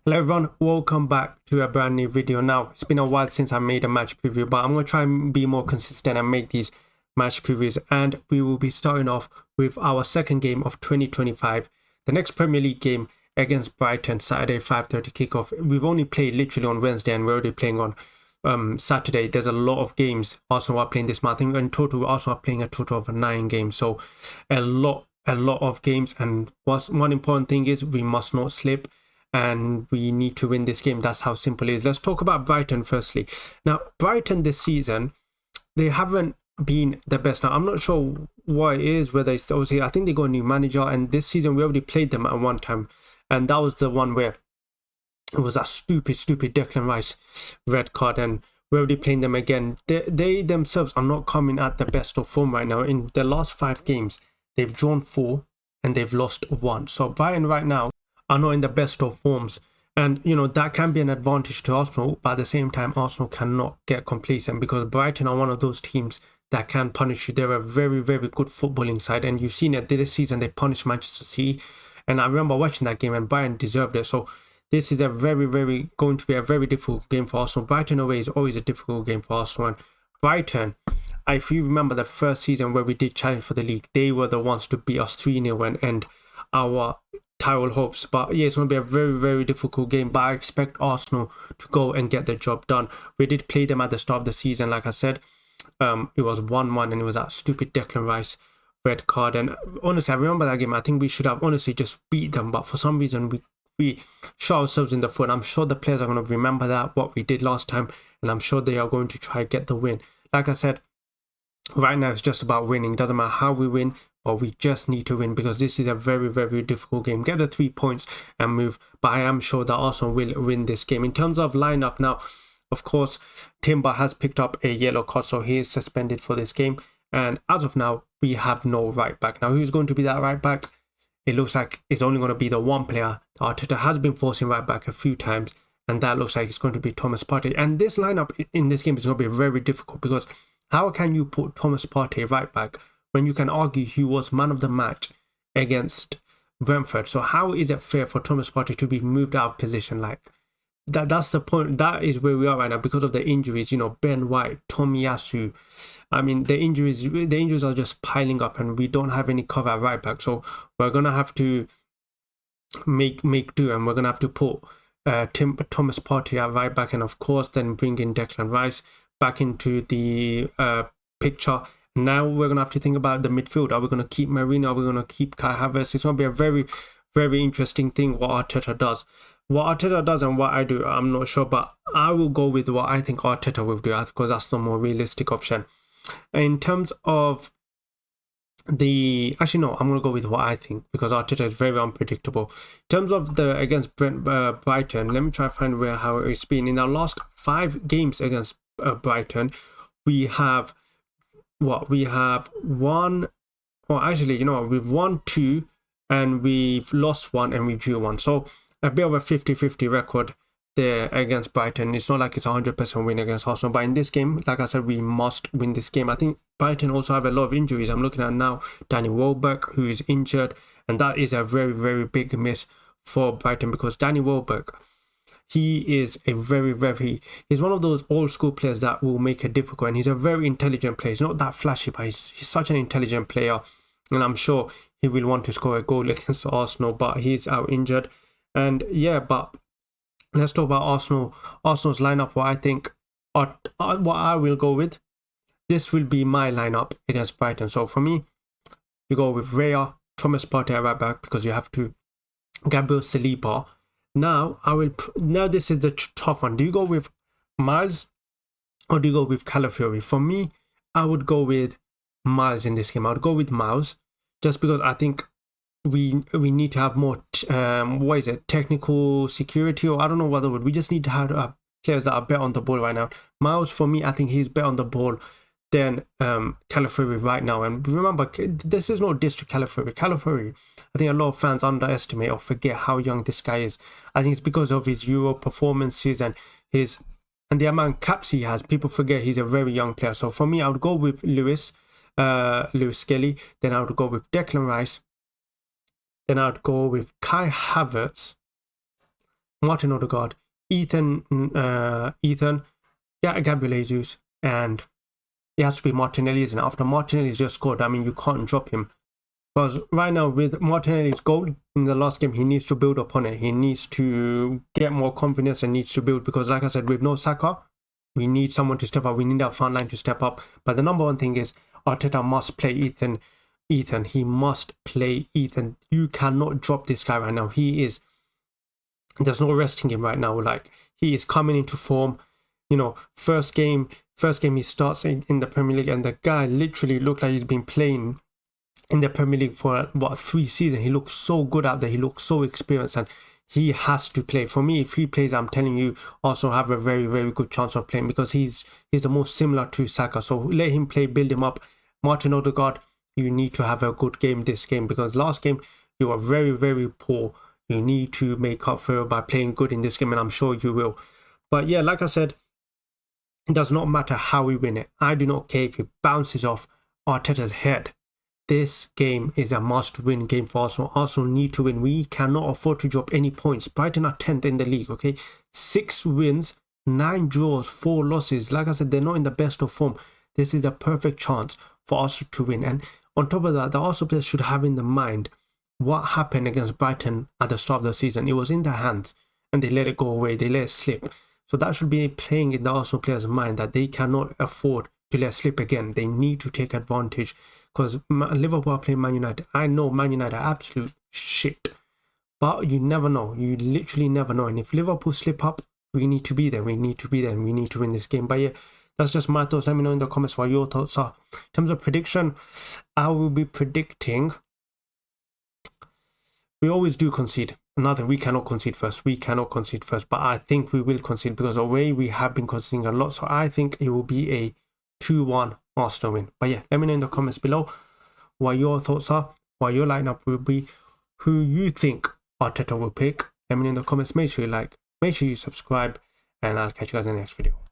Hello everyone, welcome back to a brand new video. Now, it's been a while since I made a match preview, but I'm going to try and be more consistent and make these match previews. And we will be starting off with our second game of 2025, the next Premier League game against Brighton, Saturday 5:30 kickoff. We've only played literally on Wednesday and we're already playing on Saturday. There's a lot of games Arsenal are playing this month. I think in total, Arsenal are playing a total of 9 games. So a lot of games. And one important thing is we must not slip. And we need to win this game. That's how simple it is. Let's talk about Brighton firstly. Now, Brighton this season, they haven't been the best. Now, I'm not sure what it is, whether it's obviously, I think they got a new manager. And this season, we already played them at one time. And that was the one where it was that stupid Declan Rice red card. And we're already playing them again. They themselves are not coming at the best of form right now. In the last 5 games, they've drawn 4 and they've lost 1. So Brighton right now are not in the best of forms, and you know that can be an advantage to Arsenal, but at the same time Arsenal cannot get complacent because Brighton are one of those teams that can punish you. They're a very good footballing side, and you've seen it this season. They punished Manchester City, and I remember watching that game and Brighton deserved it. So this is a going to be a very difficult game for Arsenal. Brighton away is always a difficult game for Arsenal, and Brighton, if you remember the first season where we did challenge for the league, they were the ones to beat us 3-0 and end our Tyrell hopes. But yeah, it's going to be a very difficult game, but I expect Arsenal to go and get the job done. We did play them at the start of the season, like I said. It was 1-1 and it was that stupid Declan Rice red card, and honestly I remember that game. I think we should have honestly just beat them, but for some reason we shot ourselves in the foot. I'm sure the players are going to remember that, what we did last time, and I'm sure they are going to try and get the win. Like I said, right now it's just about winning. It doesn't matter how we win, but we just need to win because this is a very difficult game. Get the 3 points and move, but I am sure that Arsenal will win this game. In terms of lineup now, of course, Timber has picked up a yellow card, so he is suspended for this game. And as of now, we have no right back. Now, who's going to be that right back? It looks like it's only going to be the one player. Arteta has been forcing right back a few times, and that looks like it's going to be Thomas Partey. And this lineup in this game is going to be very difficult because how can you put Thomas Partey right back when you can argue he was man of the match against Brentford? So how is it fair for Thomas Partey to be moved out of position like that? That's the point. That is where we are right now because of the injuries. You know, Ben White, Tomiyasu. I mean, the injuries are just piling up, and we don't have any cover at right back. So we're gonna have to make do, and we're gonna have to put Thomas Partey at right back, and of course then bring in Declan Rice back into the picture. Now we're going to have to think about the midfield. Are we going to keep Marino? Are we going to keep Kai Havertz? It's going to be a very interesting thing what Arteta does. What Arteta does and what I do, I'm not sure, but I will go with what I think Arteta will do because that's the more realistic option. In terms of I'm going to go with what I think because Arteta is very unpredictable. In terms of the against Brighton, let me try to find how it's been. In our last 5 games against Brighton, we have won, or actually, you know, we've won 2 and we've lost 1 and we drew 1. So a bit of a 50-50 record there against Brighton. It's not like it's 100% win against Arsenal, but in this game, like I said, we must win this game. I think Brighton also have a lot of injuries. I'm looking at now Danny Welbeck, who is injured, and that is a very big miss for Brighton because Danny Welbeck, he is a he's one of those old school players that will make it difficult, and he's a very intelligent player. He's not that flashy, but he's such an intelligent player, and I'm sure he will want to score a goal against Arsenal, but he's out injured. And yeah, but let's talk about Arsenal's lineup. What I think, what I will go with, this will be my lineup against Brighton. So for me, you go with Raya, Thomas Partey at right back because you have to Gabriel Saliba. Now this is the tough one. Do you go with Miles or do you go with Calafiori? For me, I would go with Miles in this game. I would go with Miles just because I think we need to have more technical security, or I don't know what the word. We just need to have players that are better on the ball right now. Miles, for me, I think he's better on the ball than Calafiori right now. And remember, this is no diss to Calafiori. I think a lot of fans underestimate or forget how young this guy is. I think it's because of his Euro performances and the amount of caps he has. People forget he's a very young player. So for me, I would go with Lewis Skelly. Then I would go with Declan Rice. Then I would go with Kai Havertz. Martin Odegaard, Ethan, Gabriel Jesus, and it has to be Martinelli, and after Martinelli's just scored, I mean, you can't drop him. Because right now, with Martinelli's goal in the last game, he needs to build upon it. He needs to get more confidence and needs to build. Because like I said, with no Saka, we need someone to step up. We need our front line to step up. But the number one thing is Arteta must play Ethan. He must play Ethan. You cannot drop this guy right now. There's no resting him right now. Like, he is coming into form. You know, first game he starts in the Premier League, and the guy literally looked like he's been playing in the Premier League for what, 3 seasons. He looks so good out there. He looks so experienced, and he has to play. For me, if he plays, I'm telling you, also have a very, very good chance of playing, because he's the most similar to Saka. So let him play, build him up. Martin Odegaard, you need to have a good game this game, because last game you were very, very poor. You need to make up for it by playing good in this game, and I'm sure you will. But yeah, like I said, it does not matter how we win it. I do not care if it bounces off Arteta's head. This game is a must-win game for Arsenal. Arsenal need to win. We cannot afford to drop any points. Brighton are 10th in the league, okay? 6 wins, 9 draws, 4 losses. Like I said, they're not in the best of form. This is a perfect chance for Arsenal to win. And on top of that, the Arsenal players should have in the mind what happened against Brighton at the start of the season. It was in their hands, and they let it go away. They let it slip. So that should be playing in the Arsenal players' mind, that they cannot afford to let slip again. They need to take advantage, because Liverpool are playing Man United. I know Man United are absolute shit, but you never know. You literally never know. And if Liverpool slip up, we need to be there. We need to be there, and we need to win this game. But yeah, that's just my thoughts. Let me know in the comments what your thoughts are. In terms of prediction, I will be predicting. We always do concede. Nothing. We cannot concede first. But I think we will concede, because away we have been conceding a lot. So I think it will be a 2-1 Arsenal win. But yeah, let me know in the comments below what your thoughts are, what your lineup will be, who you think Arteta will pick. Let me know in the comments. Make sure you like, make sure you subscribe, and I'll catch you guys in the next video.